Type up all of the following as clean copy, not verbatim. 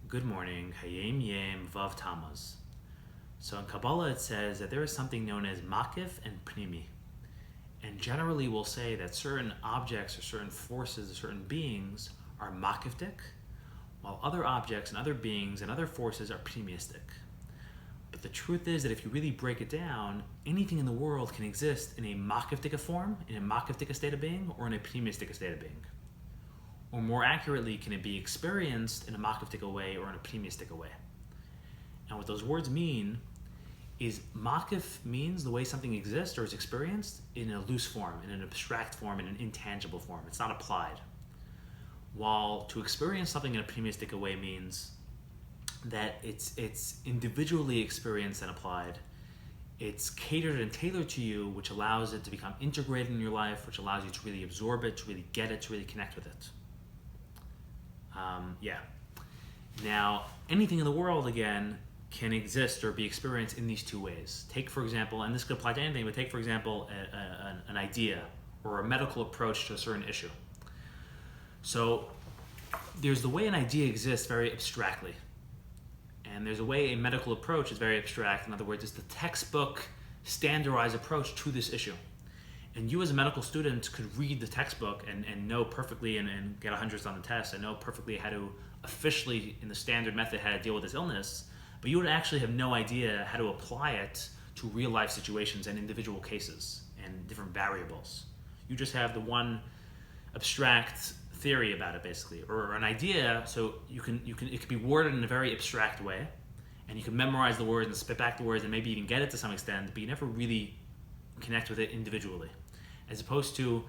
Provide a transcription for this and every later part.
Good morning, Hayom Yom, Vuv Tammuz. So in Kabbalah it says that there is something known as Makkif and Pnimi. And generally we'll say that certain objects or certain forces or certain beings are Makkifdike, while other objects and other beings and other forces are Pnimisdike. But the truth is that if you really break it down, anything in the world can exist in a Makkifdike form, in a Makkifdike state of being, or in a Pnimisdike state of being. Or more accurately, can it be experienced in a Makkifdike way or in a Pnimisdike way? And what those words mean is Makkif means the way something exists or is experienced in a loose form, in an abstract form, in an intangible form. It's not applied. While to experience something in a Pnimisdike way means that it's individually experienced and applied. It's catered and tailored to you, which allows it to become integrated in your life, which allows you to really absorb it, to really get it, to really connect with it. Now, anything in the world, again, can exist or be experienced in these two ways. Take, for example, and this could apply to anything, but take, for example, an idea or a medical approach to a certain issue. So there's the way an idea exists very abstractly. And there's a way a medical approach is very abstract. In other words, it's the textbook standardized approach to this issue. And you as a medical student could read the textbook and know perfectly and get 100s on the test and know perfectly how to officially, in the standard method, how to deal with this illness, but you would actually have no idea how to apply it to real life situations and individual cases and different variables. You just have the one abstract theory about it, basically, or an idea. So it could be worded in a very abstract way, and you can memorize the words and spit back the words and maybe even get it to some extent, but you never really connect with it individually. As opposed to,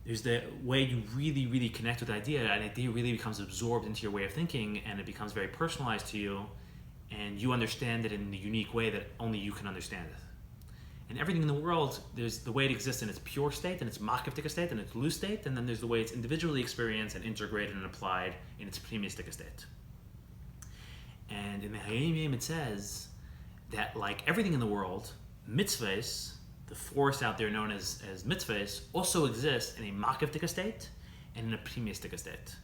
there's the way you really, really connect with the idea, and the idea really becomes absorbed into your way of thinking, and it becomes very personalized to you, and you understand it in the unique way that only you can understand it. And everything in the world, there's the way it exists in its pure state, and its Makkifdike state, and its loose state, and then there's the way it's individually experienced and integrated and applied in its Pnimisdike state. And in the Hayom Yom it says that, like everything in the world, Mitzvos, the force out there known as Mitzvos, also exists in a Makkifdike state and in a Pnimisdike state.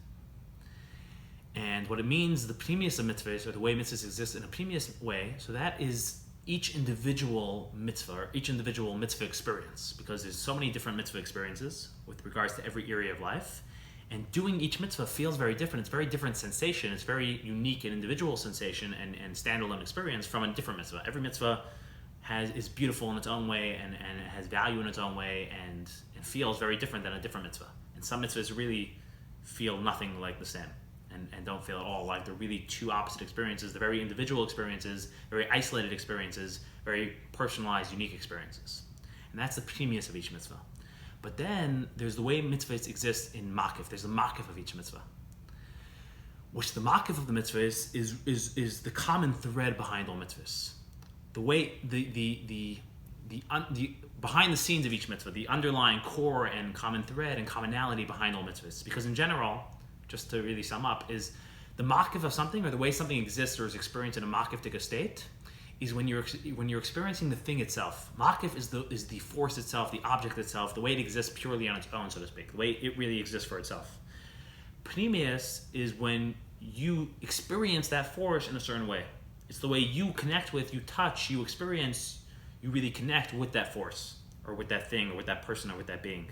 And what it means, the Pnimis of Mitzvos, or the way Mitzvos exist in a Pnimis way, so that is each individual mitzvah, or each individual mitzvah experience, because there's so many different mitzvah experiences with regards to every area of life. And doing each mitzvah feels very different. It's a very different sensation. It's very unique and individual sensation and standalone experience from a different mitzvah. Every mitzvah is beautiful in its own way and it has value in its own way and feels very different than a different mitzvah. And some mitzvahs really feel nothing like the same and don't feel at all like they're really two opposite experiences. They're very individual experiences, very isolated experiences, very personalized, unique experiences. And that's the Pnimius of each mitzvah. But then there's the way mitzvahs exist in Makkif. There's the Makkif of each mitzvah. Which the Makkif of the mitzvahs is the common thread behind all mitzvahs. The way the behind the scenes of each mitzvah, the underlying core and common thread and commonality behind all mitzvahs. Because in general, just to really sum up, is the Makkif of something, or the way something exists or is experienced in a Makkifdike state, is when you're experiencing the thing itself. Makkif is the force itself, the object itself, the way it exists purely on its own, so to speak, the way it really exists for itself. Pnimius is when you experience that force in a certain way. It's the way you connect with, you touch, you experience, you really connect with that force, or with that thing, or with that person, or with that being.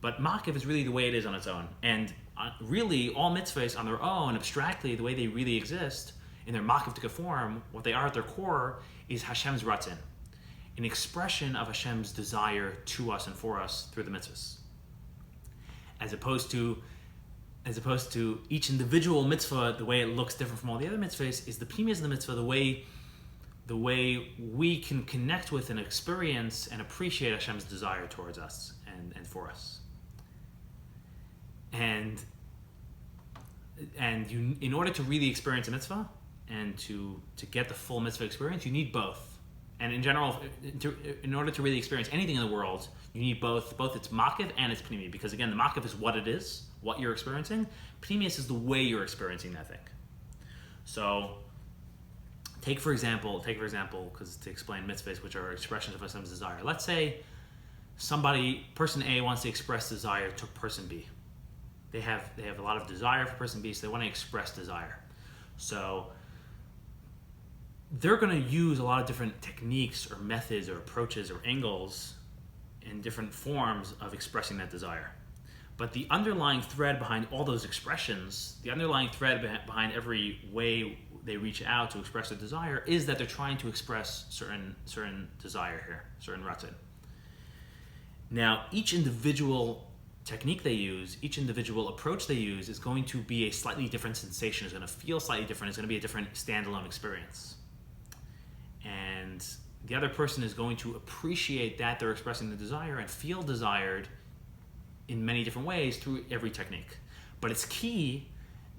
But Makkif is really the way it is on its own. And really, all mitzvahs on their own, abstractly, the way they really exist, in their Makkifdike form, what they are at their core is Hashem's Ratzon, an expression of Hashem's desire to us and for us through the mitzvahs. As opposed to each individual mitzvah, the way it looks different from all the other mitzvahs, is the Pnimius of the mitzvah, the way we can connect with and experience and appreciate Hashem's desire towards us and for us. And you, in order to really experience a mitzvah and to get the full mitzvah experience, you need both. And in general, in order to really experience anything in the world, you need both its Makkif and its Pnimi, because again, the Makkif is what it is, what you're experiencing. Pnimius is the way you're experiencing that thing. So, take for example, because to explain mitzvahs, which are expressions of Hashem's desire. Let's say person A wants to express desire to person B. They have a lot of desire for person B, so they want to express desire. So they're going to use a lot of different techniques or methods or approaches or angles in different forms of expressing that desire. But the underlying thread behind all those expressions, the underlying thread behind every way they reach out to express their desire, is that they're trying to express certain desire here, certain ratzon. Now, each individual technique they use, each individual approach they use is going to be a slightly different sensation, is going to feel slightly different, it's going to be a different standalone experience. And the other person is going to appreciate that they're expressing the desire and feel desired in many different ways through every technique. But it's key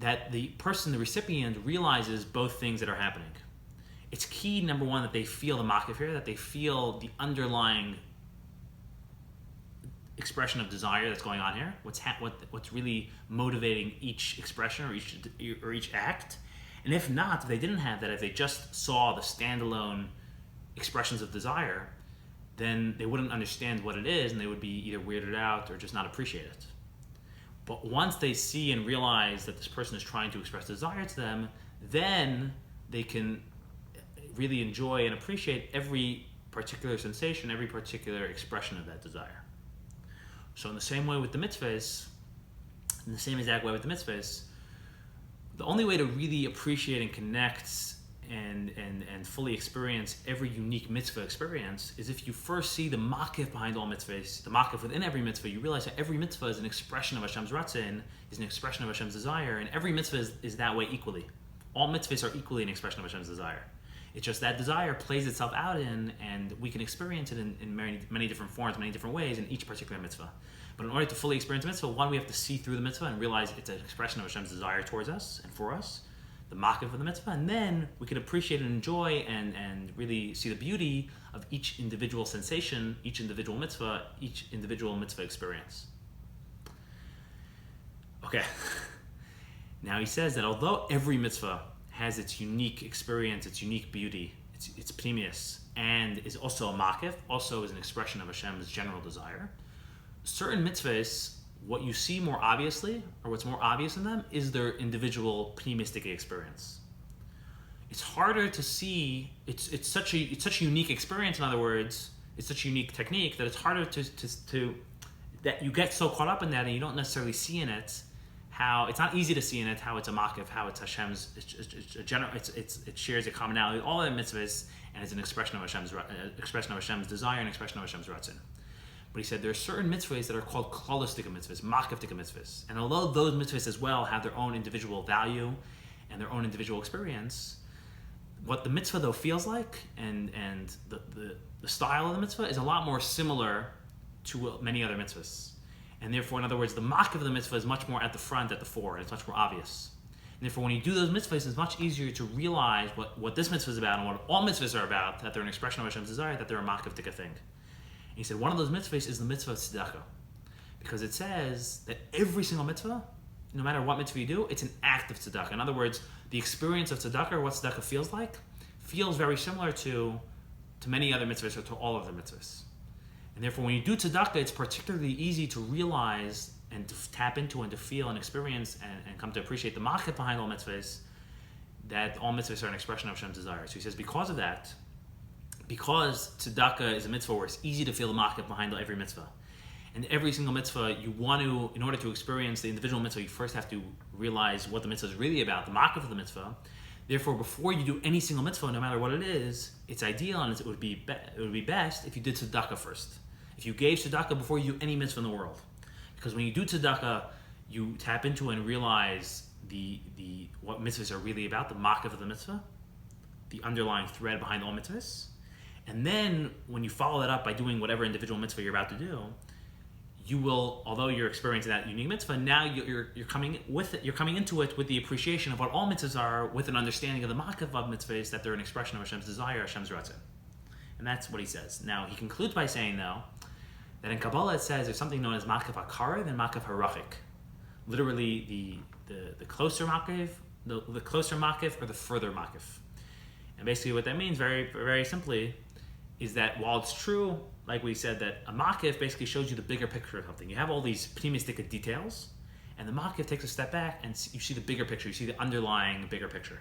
that the person, the recipient, realizes both things that are happening. It's key, number one, that they feel the Makkif here, that they feel the underlying expression of desire that's going on here, what's really motivating each expression or each act. And if not, if they didn't have that, if they just saw the standalone expressions of desire, then they wouldn't understand what it is, and they would be either weirded out or just not appreciate it. But once they see and realize that this person is trying to express desire to them, then they can really enjoy and appreciate every particular sensation, every particular expression of that desire. So in the same way with the mitzvahs, in the same exact way with the mitzvahs, the only way to really appreciate and connect and fully experience every unique mitzvah experience is if you first see the Makkif behind all mitzvahs, the Makkif within every mitzvah. You realize that every mitzvah is an expression of Hashem's ratzon, is an expression of Hashem's desire, and every mitzvah is that way equally. All mitzvahs are equally an expression of Hashem's desire. It's just that desire plays itself out in, and we can experience it in many different forms, many different ways in each particular mitzvah. But in order to fully experience a mitzvah, one, we have to see through the mitzvah and realize it's an expression of Hashem's desire towards us and for us, the Makkif of the mitzvah, and then we can appreciate and enjoy and really see the beauty of each individual sensation, each individual mitzvah experience. Okay. Now he says that although every mitzvah has its unique experience, its unique beauty, its pnimius, and is also a Makkif, also is an expression of Hashem's general desire, certain mitzvahs, what you see more obviously, or what's more obvious in them, is their individual Pnimisdike experience. It's harder to see. It's such a unique experience. In other words, it's such a unique technique that it's harder to that you get so caught up in that and you don't necessarily see in it how it's not easy to see in it how it's a Makkif, how it's Hashem's. It shares a commonality with all the mitzvahs and it's an expression of Hashem's desire and expression of Hashem's ratzon. But he said there are certain mitzvahs that are called Kabbalistic mitzvahs, Makkifdike mitzvahs. And although those mitzvahs as well have their own individual value and their own individual experience, what the mitzvah though feels like and the style of the mitzvah is a lot more similar to many other mitzvahs. And therefore, in other words, the Makkif of the mitzvah is much more at the front, at the fore, and it's much more obvious. And therefore, when you do those mitzvahs, it's much easier to realize what this mitzvah is about and what all mitzvahs are about, that they're an expression of Hashem's desire, that they're a Makkifdike thing. He said one of those mitzvahs is the Mitzvah of Tzedaka, because it says that every single mitzvah, no matter what mitzvah you do, it's an act of tzedakah. In other words, the experience of tzedakah, or what tzedakah feels like, feels very similar to many other mitzvahs or to all of the mitzvahs. And therefore, when you do tzedakah, it's particularly easy to realize and to tap into and to feel and experience and come to appreciate the Makkif behind all mitzvahs, that all mitzvahs are an expression of Hashem's desire. So he says because of that, because tzedakah is a mitzvah where it's easy to feel the Makkif behind every mitzvah, and every single mitzvah you want to, in order to experience the individual mitzvah, you first have to realize what the mitzvah is really about, the Makkif of the mitzvah. Therefore, before you do any single mitzvah, no matter what it is, it's ideal and it would be best if you did tzedakah first. If you gave tzedakah before you do any mitzvah in the world, because when you do tzedakah, you tap into and realize what mitzvahs are really about, the Makkif of the mitzvah, the underlying thread behind all mitzvahs. And then, when you follow that up by doing whatever individual mitzvah you're about to do, you will, although you're experiencing that unique mitzvah, now you're coming with it. You're coming into it with the appreciation of what all mitzvahs are, with an understanding of the Makkif of mitzvahs, that they're an expression of Hashem's desire, Hashem's ratzon. And that's what he says. Now he concludes by saying, though, that in Kabbalah it says there's something known as Makkif HaKarev and Makkif HaRachik. Literally, the closer Makkif, the closer Makkif, or the further Makkif. And basically, what that means, very very simply, is that while it's true, like we said, that a Makkif basically shows you the bigger picture of something. You have all these Pnimisdike details, And the Makkif takes a step back and you see the bigger picture, you see the underlying bigger picture.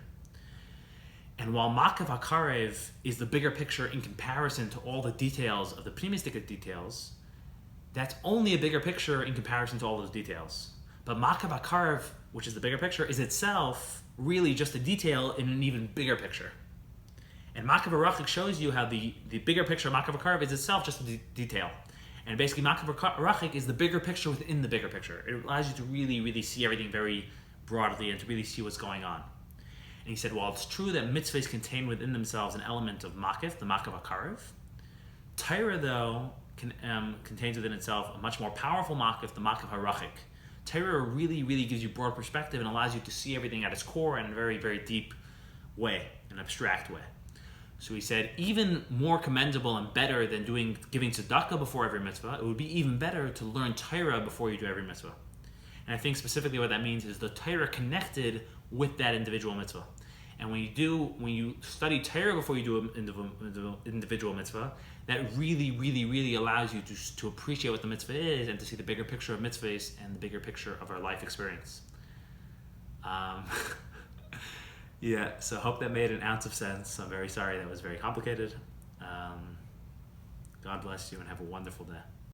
And while Makkif HaKarev is the bigger picture in comparison to all the details of the Pnimisdike details, that's only a bigger picture in comparison to all those details. But Makkif HaKarev, which is the bigger picture, is itself really just a detail in an even bigger picture. And Makkif HaRachik shows you how the bigger picture of Makkif HaKarev is itself just a detail. And basically Makkif HaRachik is the bigger picture within the bigger picture. It allows you to really, really see everything very broadly and to really see what's going on. And he said, while it's true that mitzvahs contain within themselves an element of Makkif, the Makkif HaKarev, Torah, though, contains within itself a much more powerful Makkif, the Makkif HaRachik. Torah really, really gives you broad perspective and allows you to see everything at its core in a very, very deep way, an abstract way. So he said, even more commendable and better than giving tzedakah before every mitzvah, it would be even better to learn Torah before you do every mitzvah. And I think specifically what that means is the Torah connected with that individual mitzvah. And when you study Torah before you do an individual mitzvah, that really, really, really allows you to appreciate what the mitzvah is and to see the bigger picture of mitzvahs and the bigger picture of our life experience. Yeah, so I hope that made an ounce of sense. I'm very sorry that was very complicated. God bless you and have a wonderful day.